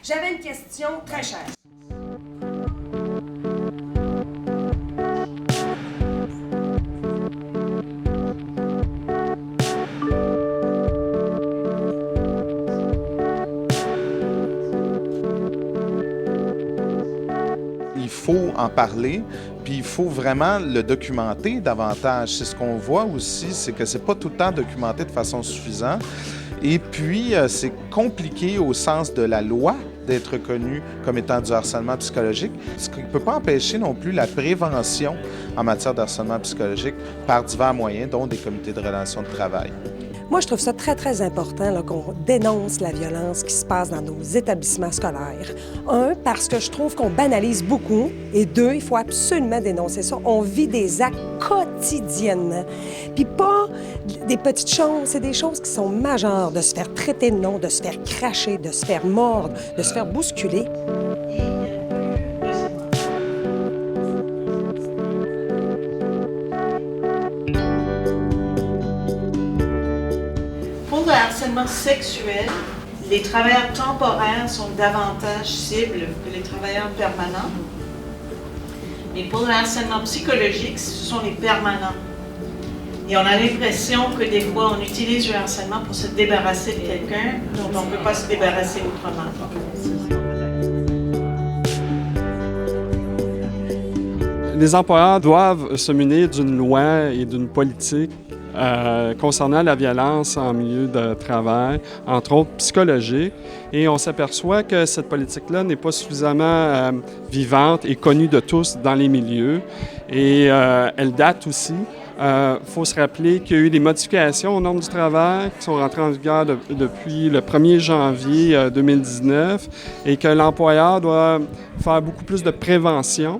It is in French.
J'avais une question très chère. Il faut en parler, puis il faut vraiment le documenter davantage. C'est ce qu'on voit aussi, c'est que c'est pas tout le temps documenté de façon suffisante. Et puis, c'est compliqué au sens de la loi d'être reconnu comme étant du harcèlement psychologique, ce qui ne peut pas empêcher non plus la prévention en matière de harcèlement psychologique par divers moyens, dont des comités de relations de travail. Moi, je trouve ça très, très important là, qu'on dénonce la violence qui se passe dans nos établissements scolaires. Un, parce que je trouve qu'on banalise beaucoup. Et deux, il faut absolument dénoncer ça. On vit des actes quotidiennement. Puis pas des petites choses, c'est des choses qui sont majeures. De se faire traiter de nom, de se faire cracher, de se faire mordre, de se faire bousculer. Pour le harcèlement sexuel, les travailleurs temporaires sont davantage cibles que les travailleurs permanents. Mais pour le harcèlement psychologique, ce sont les permanents. Et on a l'impression que des fois, on utilise le harcèlement pour se débarrasser de quelqu'un dont on ne peut pas se débarrasser autrement. Les employeurs doivent se munir d'une loi et d'une politique concernant la violence en milieu de travail, entre autres psychologique. Et on s'aperçoit que cette politique-là n'est pas suffisamment vivante et connue de tous dans les milieux. Et elle date aussi. Faut se rappeler qu'il y a eu des modifications aux normes du travail qui sont rentrées en vigueur depuis le 1er janvier 2019 et que l'employeur doit faire beaucoup plus de prévention